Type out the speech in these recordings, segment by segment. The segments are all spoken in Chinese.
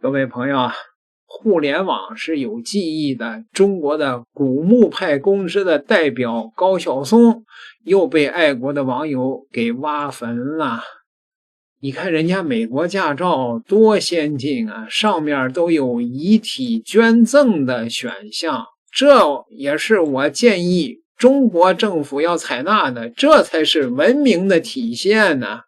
各位朋友啊，互联网是有记忆的，中国的古墓派公知的代表高晓松又被爱国的网友给挖坟了。你看人家美国驾照多先进啊，上面都有遗体捐赠的选项，这也是我建议中国政府要采纳的，这才是文明的体现呢。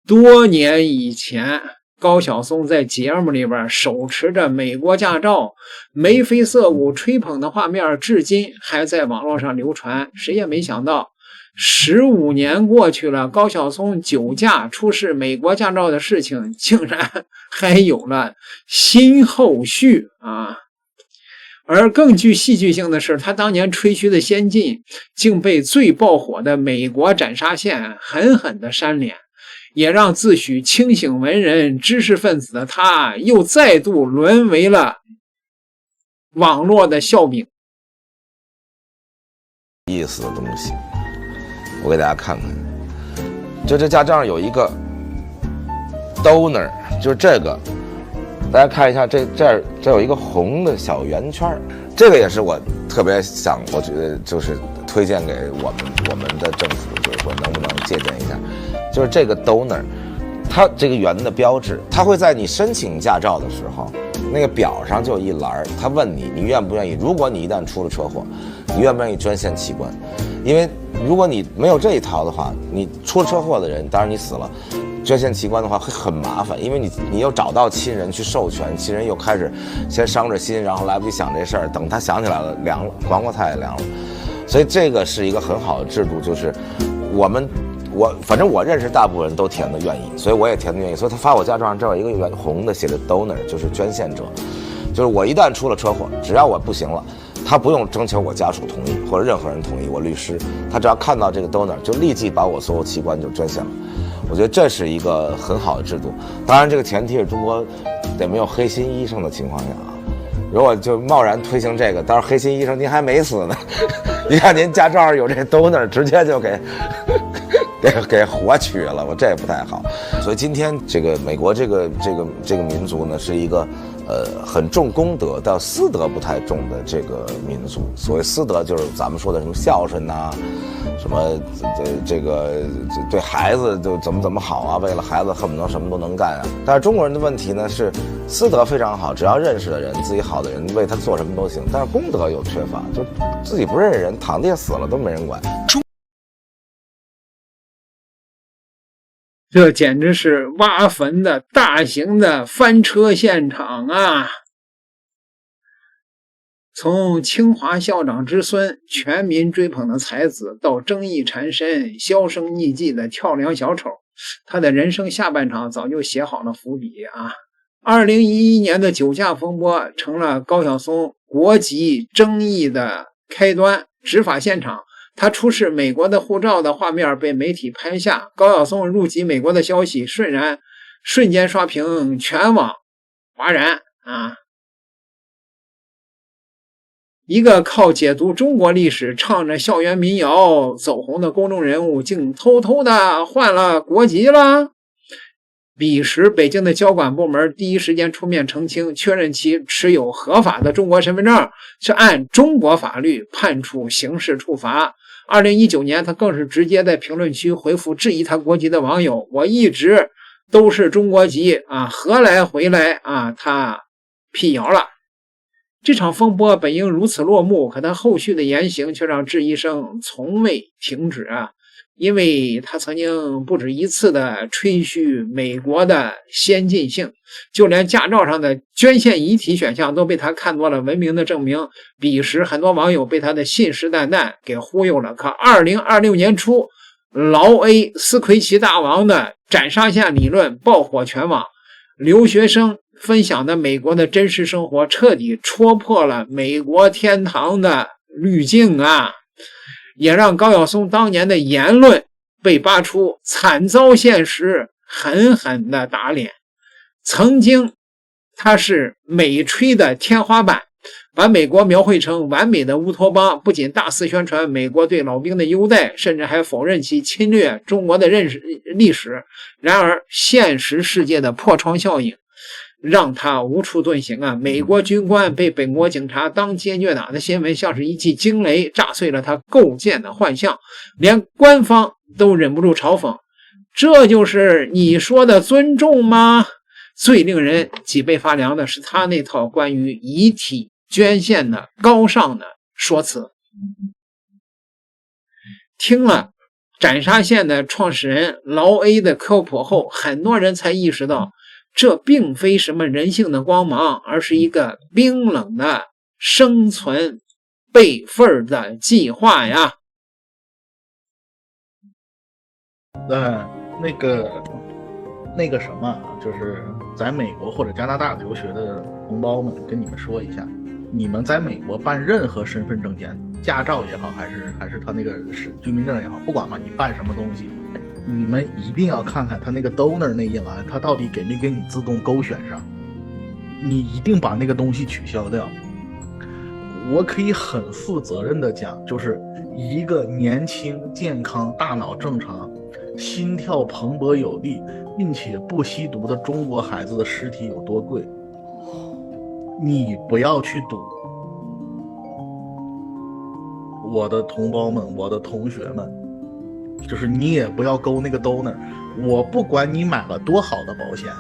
多年以前，高晓松在节目里边手持着美国驾照，眉飞色舞吹捧的画面至今还在网络上流传。谁也没想到15年过去了，高晓松酒驾出示美国驾照的事情竟然还有了新后续啊！而更具戏剧性的是，他当年吹嘘的先进竟被最爆火的美国斩杀线狠狠地扇脸，也让自诩清醒文人知识分子的他又再度沦为了网络的笑柄。意思的东西我给大家看看，就这驾照上有一个 donor， 就是这个，大家看一下，这有一个红的小圆圈，这个也是我特别想，我觉得就是推荐给我们的政府，就是说能不能借鉴一下，就是这个 donor， 它这个圆的标志，它会在你申请驾照的时候，那个表上就有一栏，他问你愿不愿意，如果你一旦出了车祸，你愿不愿意捐献器官？因为如果你没有这一套的话，你出了车祸的人，当然你死了，捐献器官的话会很麻烦，因为你又找到亲人去授权，亲人又开始先伤着心，然后来不及想这事儿，等他想起来了，凉了，黄瓜菜也凉了。所以这个是一个很好的制度，就是反正我认识大部分人都填的愿意，所以我也填的愿意。所以他发我驾照上这有一个圆红的写的 donor， 就是捐献者，就是我一旦出了车祸，只要我不行了，他不用征求我家属同意或者任何人同意，我律师，他只要看到这个 donor 就立即把我所有器官就捐献了。我觉得这是一个很好的制度，当然这个前提是中国得没有黑心医生的情况下啊。如果就贸然推行这个，到时候黑心医生您还没死呢，你看您驾照上有这 donor， 直接就给活取了，我这也不太好。所以今天这个美国这个民族呢，是一个很重公德但私德不太重的这个民族。所谓私德就是咱们说的什么孝顺呐，什么这个对孩子就怎么好啊，为了孩子恨不得什么都能干啊。但是中国人的问题呢是私德非常好，只要认识的人，自己好的人为他做什么都行，但是公德有缺乏，就自己不认识人，躺地下死了都没人管。这简直是挖坟的大型的翻车现场啊！从清华校长之孙、全民追捧的才子，到争议缠身、销声匿迹的跳梁小丑，他的人生下半场早就写好了伏笔啊！2011年的酒驾风波成了高晓松国籍争议的开端，执法现场他出示美国的护照的画面被媒体拍下，高晓松入籍美国的消息瞬间刷屏全网哗然啊！一个靠解读中国历史、唱着校园民谣走红的公众人物，竟偷偷的换了国籍了。彼时北京的交管部门第一时间出面澄清，确认其持有合法的中国身份证，是按中国法律判处刑事处罚。2019年他更是直接在评论区回复质疑他国籍的网友，我一直都是中国籍啊，何来回来啊，他辟谣了。这场风波本应如此落幕，可他后续的言行却让质疑声从未停止啊！因为他曾经不止一次的吹嘘美国的先进性，就连驾照上的捐献遗体选项都被他看作了文明的证明。彼时很多网友被他的信誓旦旦给忽悠了。可2026年初，劳 A 斯奎奇大王的斩杀线理论爆火全网，留学生分享的美国的真实生活彻底戳破了美国天堂的滤镜啊！也让高晓松当年的言论被扒出，惨遭现实狠狠的打脸。曾经他是美吹的天花板，把美国描绘成完美的乌托邦，不仅大肆宣传美国对老兵的优待，甚至还否认其侵略中国的历史。然而现实世界的破窗效应让他无处遁形啊！美国军官被本国警察当街虐打的新闻，像是一记惊雷，炸碎了他构建的幻象，连官方都忍不住嘲讽：这就是你说的尊重吗？最令人脊背发凉的是他那套关于遗体捐献的高尚的说辞。听了斩杀线的创始人劳 A 的科普后，很多人才意识到，这并非什么人性的光芒，而是一个冰冷的生存备份的计划呀。那个什么，就是在美国或者加拿大留学的同胞们，跟你们说一下，你们在美国办任何身份证件，驾照也好，还是他那个是居民证也好，不管嘛，你办什么东西，你们一定要看看他那个 donor 那一栏，他到底给没给你自动勾选上，你一定把那个东西取消掉。我可以很负责任的讲，就是一个年轻、健康、大脑正常、心跳蓬勃有力，并且不吸毒的中国孩子的尸体有多贵，你不要去赌。我的同胞们，我的同学们，就是你也不要勾那个 donor。我不管你买了多好的保险，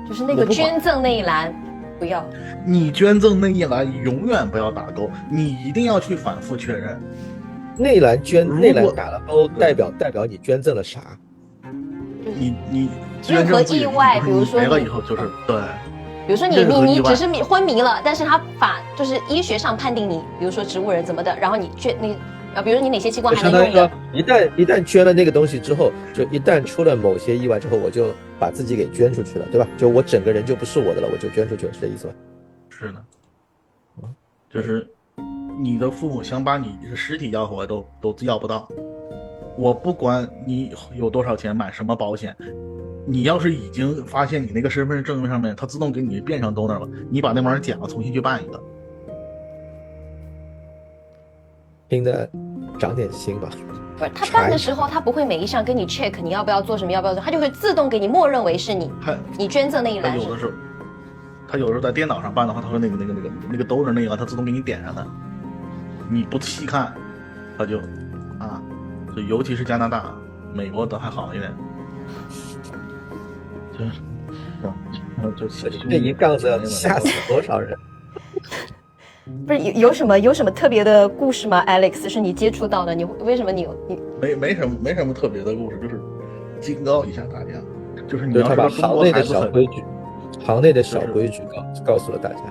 就是那个捐赠那一栏不要。你捐赠那一栏永远不要打勾，你一定要去反复确认。内栏打了勾，代表你捐赠了啥？你任何意外，比如说没了以后就是对。比如说你只是昏迷了，但是他就是医学上判定你，比如说植物人怎么的，然后你捐比如说你哪些器官还能用的，一旦捐了那个东西之后，就一旦出了某些意外之后，我就把自己给捐出去了，对吧？就我整个人就不是我的了，我就捐出去了，是这意思吧？是的，就是你的父母想把你的尸体要回来都要不到。我不管你有多少钱买什么保险，你要是已经发现你那个身份证上面它自动给你变成 donor 了，你把那玩意儿剪了重新去办一个。听得长点心吧。不是，他办的时候他不会每一项跟你 check 你要不要做什么，要不要做，他就会自动给你默认为是你捐赠那一栏。他有的时候在电脑上办的话，他说那个 donor 那一栏他自动给你点上的，你不细看他就就尤其是加拿大、美国都还好一点。就这一杠子吓死多少人？不是有什么特别的故事吗 ？Alex 是你接触到的，你为什么你没什么特别的故事，就是警告一下大家，就是你要他把知道中国孩子行内的小规矩告诉了大家，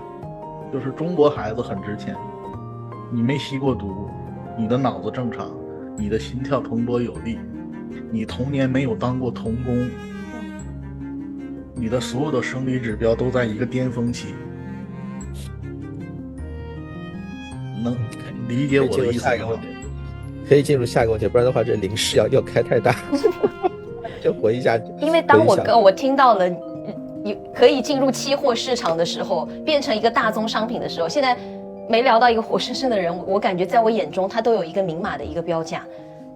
就是中国孩子很值钱，你没吸过毒，你的脑子正常，你的心跳蓬勃有力，你童年没有当过童工，你的所有的生理指标都在一个巅峰期。能理解我的意思吗？可以进入下一个问题，不然的话这零式要开太大，就回一下。因为当我听到了可以进入期货市场的时候，变成一个大宗商品的时候，现在没聊到一个活生生的人，我感觉在我眼中他都有一个明码的一个标价，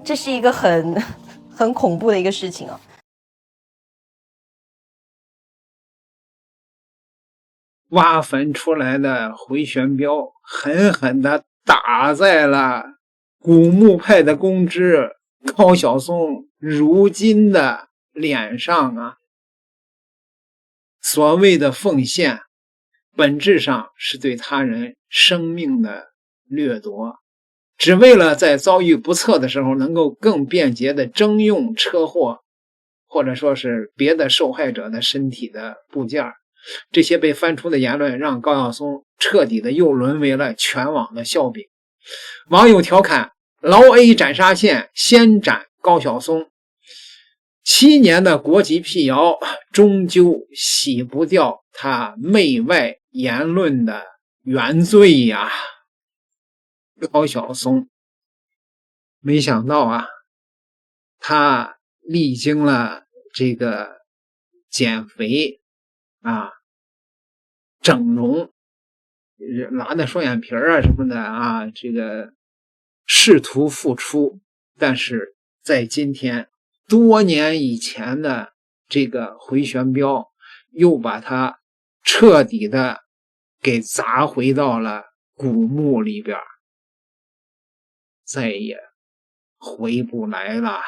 这是一个很恐怖的一个事情啊。挖坟出来的回旋镖狠狠地打在了古墓派的公知高晓松如今的脸上啊！所谓的奉献，本质上是对他人生命的掠夺，只为了在遭遇不测的时候能够更便捷地征用车祸，或者说是别的受害者的身体的部件。这些被翻出的言论让高晓松彻底的又沦为了全网的笑柄。网友调侃劳 A 斩杀线先斩高晓松，7年的国籍辟谣终究洗不掉他媚外言论的原罪呀。高晓松没想到啊，他历经了这个减肥整容，拉的双眼皮什么的这个试图复出，但是在今天多年以前的这个回旋镖又把它彻底的给砸回到了古墓里边，再也回不来了。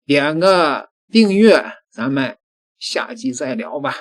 点个订阅，咱们下集再聊吧。